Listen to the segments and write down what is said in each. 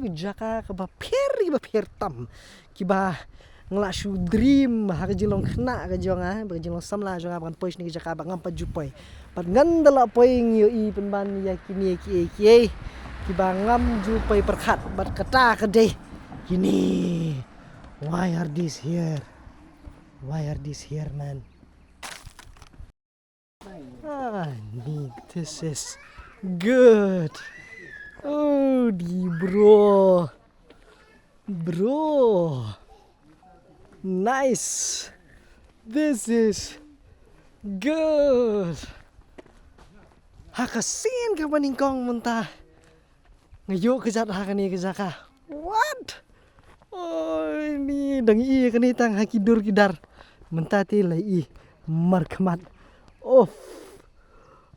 ni jaka ka ba per tam ki ba ngla shu dream ha ka jilong khna ka jonga ba jilong samla jonga ban pois ni jaka ba ngam pa jupai pat ngandala poing yo I penban ya kini ki ba ngam jupai perkhat bat kata ka de kini why are this here man. This is good. Oh, bro, nice. This is good. Hakasin ka maningkong munta. Ngayo kejat hakani kejaka. What? Oh, ini dangi I kani tang hakidur kidar. Mentati lai markmat. Oh,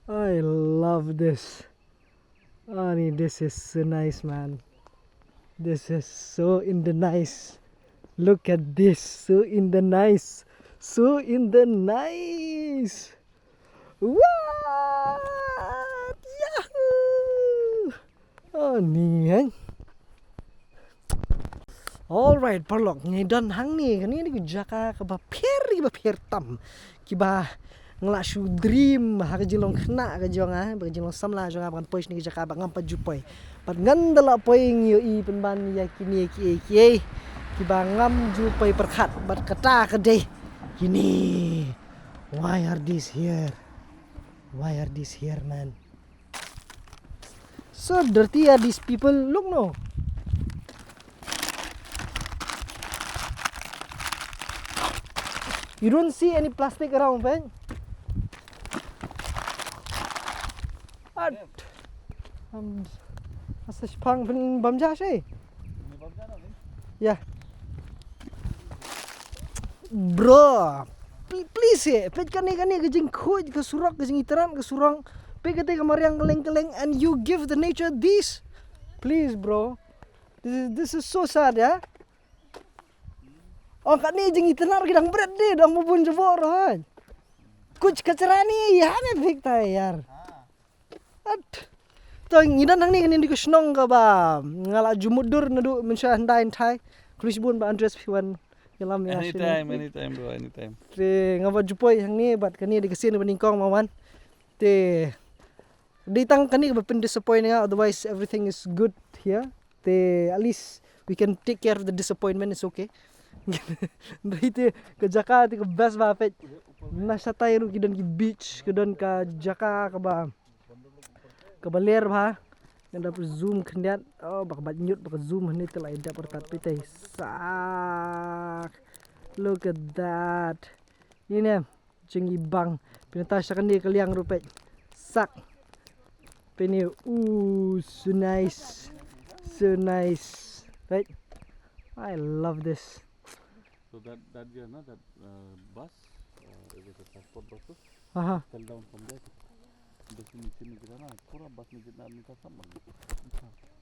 I love this. This is so nice, man. This is so in the nice. Look at this, so in the nice. What? Yahoo! Oh, ni. Alright, parlok ni dan hang ni kan ni jaka ka ba per tam ki ba ngla shu dream ha ka jilong khna ka jonga ba jilong samla jonga ban pois ni jaka ba ngam pa jupai pat ngandala poing yo I penban ya kini ki ba ngam jupai perkhat bat kata ka de kini why are this here man. So dirty are these people, look no. You don't see any plastic around, man. Asa spang pen bamja shay. Yeah. Bro, please pet kani ke jing khoj ke surak ke jing iteran ke surang pe kate ke mariang keleng and you give the nature this. Please bro. This is so sad, yeah. Oh kat ni jeng itenar kidang berat deh dang mubun jebor han. Kuch kacrani ya me bhekta hai yaar. To ngidan hang ni kan di kusnong ka ba ngala jumudur nadu mensha handain thai krisbun ba Andres Piwan yalam ya anytime bro, anytime. Te ngaba jupoi hang ni bat kan ni di kesin ba ningkong mawan. Te ditang kan ni ba pen disappoint nga, otherwise everything is good here. Te at least we can take care of the disappointment, it's okay. Berite ke Jaka ti ke best ba pet nasa tayo kidan ki beach kidan ka Jaka ka ba ler ba nda zoom khandiat oh bak nyut bak zoom hani tela ida pertat pitay sak. Look at that ini jengi bang pinata sa kandi kaliang rupet sak peni so nice right. I love this. So that year, no, that bus, it was a transport bus, Fell down from there. The sini kita na, pura bus ni kita minta sama.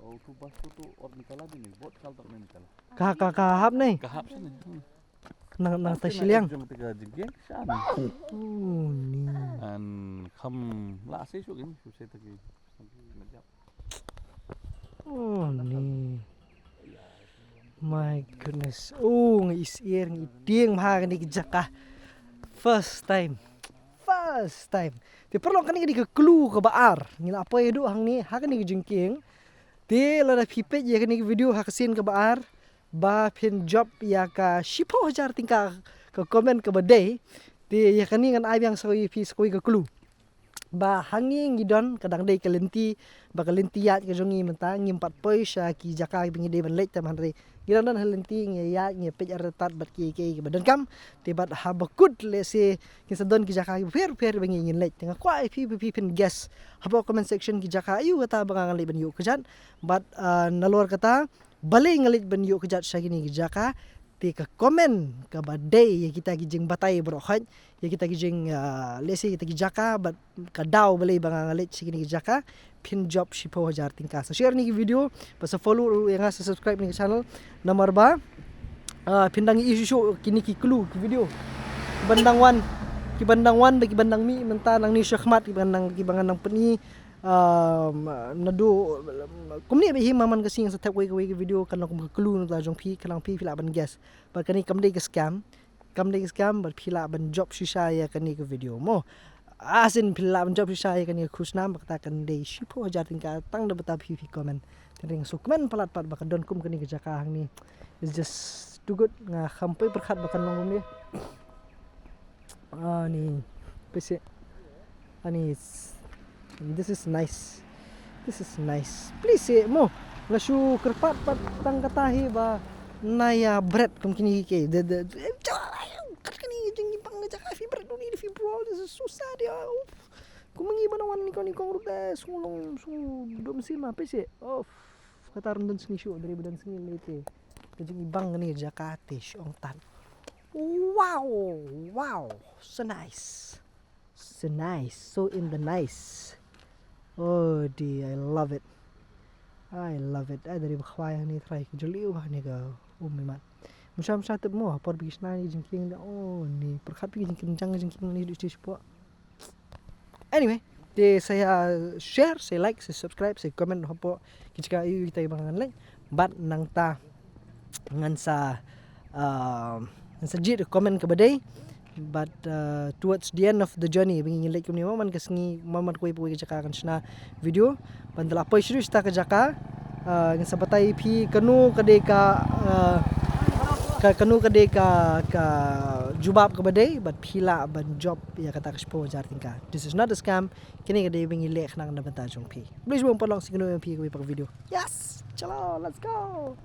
Oh, tu bus tu or nikala di ni, bot kal tak ni nikala. Kahap nih. Kahap sini. Nang tasiliang. Jom tiga jengking sana. Oh ni. And come last issue gini, saya tadi. Oh ni. My goodness. Oh, ngisir ngiding maha kani Jaka. First time. Ti perlu kani ke clue ke baar. Ngila apa ya du hang ni ha kani jengking. Ti lada pipet ya kani video ha kesin ke baar. Ba pin job ya ka shipo hajar tingka ke komen ke badai. Ti ya kani ngan ai yang soi pi skoi ke clue. Ba hanging gidon kadang dei kalenti ba kalentiat ke jongi menta ngimpat poisha ki Jaka bingi dei ban lek tam handre gidan dan halenti ya nge pej artat bat ki badan kam tibat habakut lese ki sadon ki Jaka per bingi ngin lek tengah kwai pi pin guess habo comment section ki Jaka ayu kata bangang lek ban yu kejan bat nalor kata bale ngalit ban yu kejat syagini ki Jaka ti ka komen ka badai ya kita gijing batai bro khat ya kita gijing lesi kita Jaka bat ka daw balay bangangalit sigini Jaka pin job shipo hajar tingka so share ni video basta follow yang sa subscribe ni channel nomor ba pindang isu kini ki clue ki video ki bandang wan bagi bandang mi menta nang ni syahmat ki bandang peni nado kumni be hi maman kasing sa tap we video kan kum clue ta jong pi kalang pi pila ban gas ba kani kam dei ke scam ba pila ban job shisha ya kani ke video mo asin pila ban job shisha ya kani khusna ba ta kan dei shipo hajar tingka tang da bata pi comment tering so comment palat pat ba ka don kum kani ke jaka hang ni is just too good nga khampai perkhat ba kan long ni ni pese ani this is nice. Please mo lasu kerpat pat tang katahi ba naya bread kum kini ke the kat kini jeng pang ja fi bread ni fi bro this is susah dia kum mengi banawan ni kong ruda sulong su dom sima pese of kata rendon sini syu dari badan sini lete jeng ibang ni jakate syong tan wow so nice so in the nice. Oh dear, I love it. Ay dari bakhwaya ni try ko joliu ba ni ga umimat. Musam sa tep mo por bigis na ni jengking da ni perkhat pi jengking jengking ni di po. Anyway, saya share, saya like, saya subscribe, saya comment po kicika yu kita ibang like bat nang ta ngan sa jit comment ka badai. But towards the end of the journey bingin like ni maman kasngi maman ko ipo jaka kan sna video bandala pa shiru sta ka jaka ng sabatay pi kanu kade ka jubab ka baday but pila ban job ya kata kaspo jar tingka this is not a scam kini kade bingin like nang na banta jong pi please mo pa lang signo pi ko ipag video yes chalo let's go.